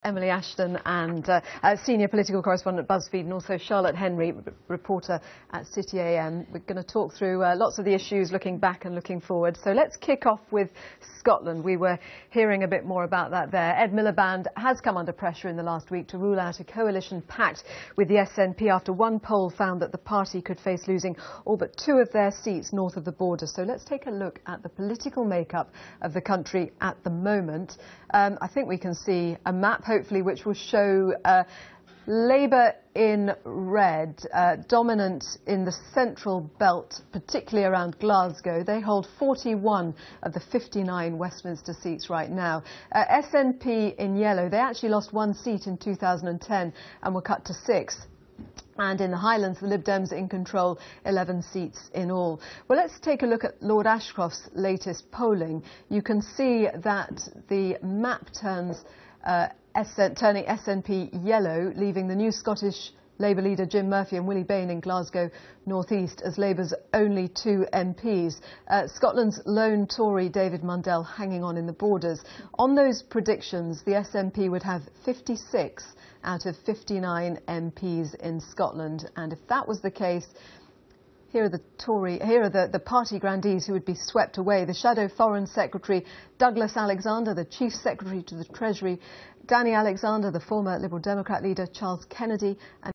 Emily Ashton and senior political correspondent at BuzzFeed, and also Charlotte Henry, reporter at City AM. We're going to talk through lots of the issues, looking back and looking forward. So let's kick off with Scotland. We were hearing a bit more about that there. Ed Miliband has come under pressure in the last week to rule out a coalition pact with the SNP after one poll found that the party could face losing all but 2 of their seats north of the border. So let's take a look at the political makeup of the country at the moment. I think we can see a map, hopefully, which will show Labour in red, dominant in the central belt, particularly around Glasgow. They hold 41 of the 59 Westminster seats right now. SNP in yellow, they actually lost 1 seat in 2010 and were cut to 6. And in the Highlands, the Lib Dems in control, 11 seats in all. Well, let's take a look at Lord Ashcroft's latest polling. You can see that the map turns turning SNP yellow, leaving the new Scottish Labour leader Jim Murphy and Willie Bain in Glasgow North East as Labour's only 2 MPs. Scotland's lone Tory David Mundell hanging on in the borders. On those predictions, the SNP would have 56 out of 59 MPs in Scotland, and if that was the case, here are the party grandees who would be swept away. The Shadow Foreign Secretary Douglas Alexander, the Chief Secretary to the Treasury Danny Alexander, the former Liberal Democrat leader Charles Kennedy, and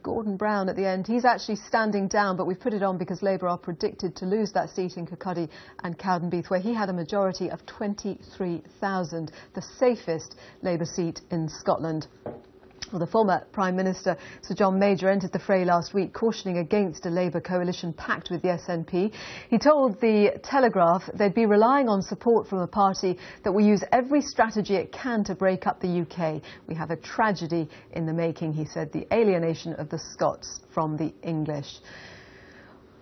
Gordon Brown at the end. He's actually standing down, but we've put it on because Labour are predicted to lose that seat in Kirkcaldy and Cowdenbeath, where he had a majority of 23,000, the safest Labour seat in Scotland. Well, the former Prime Minister, Sir John Major, entered the fray last week, cautioning against a Labour coalition pact with the SNP. He told the Telegraph they'd be relying on support from a party that will use every strategy it can to break up the UK. We have a tragedy in the making, he said, the alienation of the Scots from the English.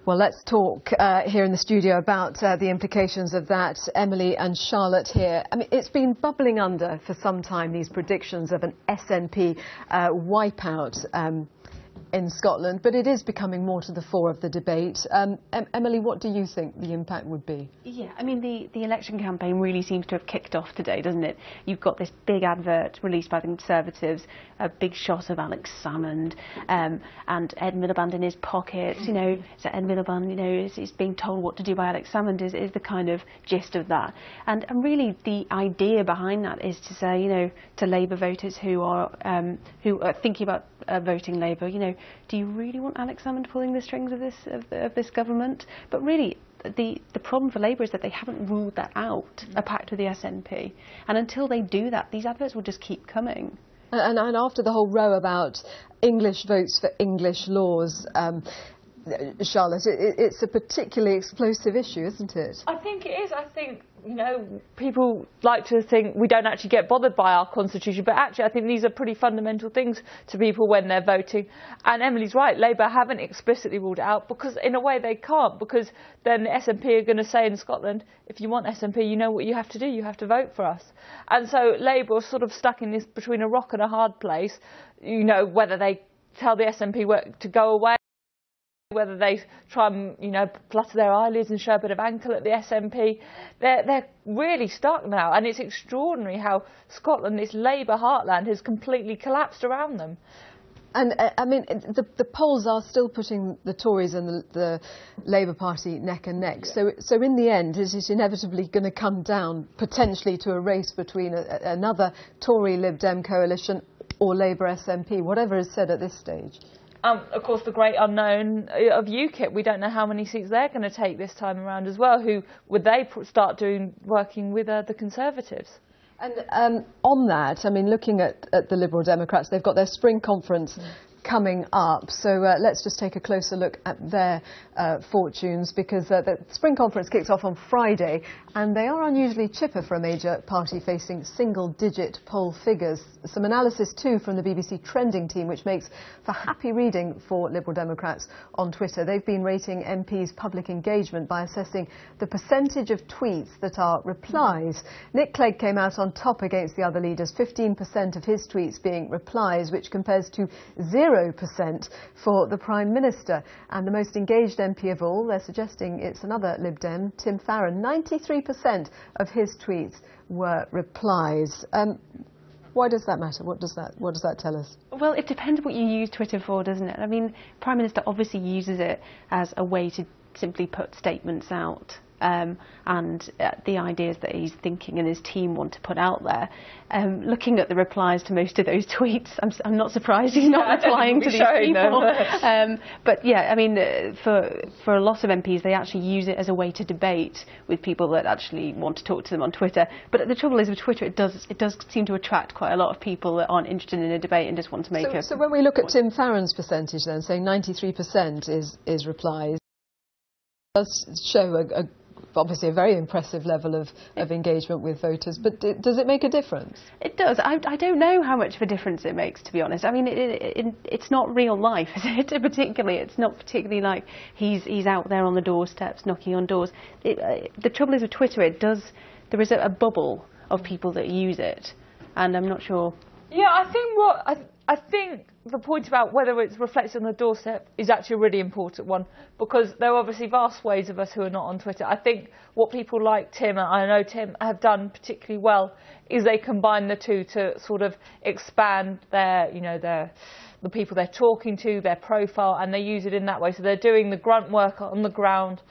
Well, let's talk here in the studio about the implications of that. Emily and Charlotte here. I mean, it's been bubbling under for some time, these predictions of an SNP wipeout in Scotland, but it is becoming more to the fore of the debate. Emily, what do you think the impact would be? Yeah, I mean, the election campaign really seems to have kicked off today, doesn't it? You've got this big advert released by the Conservatives, a big shot of Alex Salmond and Ed Miliband in his pocket. You know, so Ed Miliband, you know, is being told what to do by Alex Salmond is the kind of gist of that. And really the idea behind that is to say, you know, to Labour voters who are thinking about voting Labour, you know, do you really want Alex Salmond pulling the strings of this government? But really, the problem for Labour is that they haven't ruled that out, a pact with the SNP. And until they do that, these adverts will just keep coming. And after the whole row about English votes for English laws, Charlotte, it's a particularly explosive issue, isn't it? I think it is. I think, you know, people like to think we don't actually get bothered by our constitution, but actually I think these are pretty fundamental things to people when they're voting. And Emily's right, Labour haven't explicitly ruled it out because in a way they can't, because then the SNP are going to say in Scotland, if you want SNP, you know what you have to do, you have to vote for us. And so Labour are sort of stuck in this between a rock and a hard place, you know, whether they tell the SNP to go away, whether they try and, you know, flutter their eyelids and show a bit of ankle at the SNP. They're really stuck now, and it's extraordinary how Scotland, this Labour heartland, has completely collapsed around them. And, I mean, the polls are still putting the Tories and the Labour Party neck and neck. Yeah. So in the end, is it inevitably going to come down potentially to a race between another Tory Lib Dem coalition or Labour SNP, whatever is said at this stage? Of course, the great unknown of UKIP. We don't know how many seats they're going to take this time around as well. Who would they start working with the Conservatives? And on that, I mean, looking at the Liberal Democrats, they've got their spring conference coming up. So let's just take a closer look at their fortunes, because the spring conference kicks off on Friday, and they are unusually chipper for a major party facing single-digit poll figures. Some analysis too from the BBC trending team, which makes for happy reading for Liberal Democrats on Twitter. They've been rating MPs' public engagement by assessing the percentage of tweets that are replies. Nick Clegg came out on top against the other leaders, 15% of his tweets being replies, which compares to 0% for the Prime Minister. And the most engaged MP of all, they're suggesting it's another Lib Dem, Tim Farron. 93% of his tweets were replies. Why does that matter? What does that tell us? Well, it depends what you use Twitter for, doesn't it? I mean, Prime Minister obviously uses it as a way to simply put statements out and the ideas that he's thinking and his team want to put out there. Looking at the replies to most of those tweets, I'm not surprised he's not replying to these people. But yeah, I mean, for a lot of MPs, they actually use it as a way to debate with people that actually want to talk to them on Twitter. But the trouble is with Twitter, it does seem to attract quite a lot of people that aren't interested in a debate and just want to make a... So when we look at Tim Farron's percentage then, saying 93% is replies, it does show obviously a very impressive level of engagement with voters, but does it make a difference? It does. I don't know how much of a difference it makes, to be honest. I mean, it's not real life, is it? Particularly, it's not particularly like he's out there on the doorsteps knocking on doors. The trouble is with Twitter, there is a bubble of people that use it, and I'm not sure. Yeah, I think the point about whether it's reflected on the doorstep is actually a really important one, because there are obviously vast swathes of us who are not on Twitter. I think what people like Tim, and I know Tim, have done particularly well is they combine the two to sort of expand the people they're talking to, their profile, and they use it in that way. So they're doing the grunt work on the ground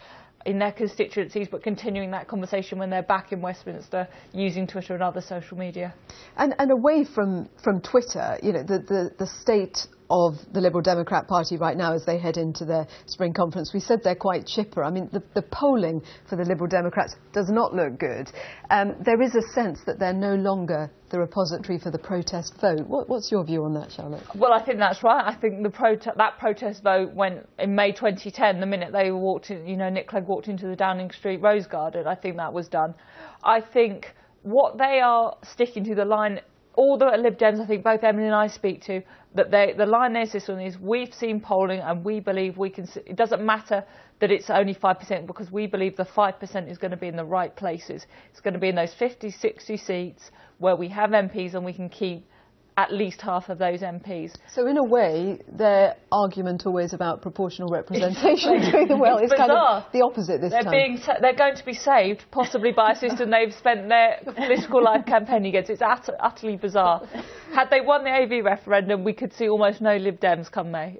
in their constituencies, but continuing that conversation when they're back in Westminster using Twitter and other social media. And away from Twitter, the state of the Liberal Democrat Party right now as they head into their spring conference, we said they're quite chipper. I mean, the polling for the Liberal Democrats does not look good. There is a sense that they're no longer the repository for the protest vote. What's your view on that, Charlotte? Well, I think that's right. I think that protest vote went in May 2010, the minute they walked in, Nick Clegg walked into the Downing Street Rose Garden. I think that was done. I think what they are sticking to, the line, all the Lib Dems, I think both Emily and I speak to, that the line they insist on is, we've seen polling and we believe we can. It doesn't matter that it's only 5%, because we believe the 5% is going to be in the right places. It's going to be in those 50, 60 seats where we have MPs and we can keep at least half of those MPs. So in a way, their argument always about proportional representation doing the well is bizarre. kind of the opposite this time. They're going to be saved, possibly by a system they've spent their political life campaigning against. It's utterly bizarre. Had they won the AV referendum, we could see almost no Lib Dems come May.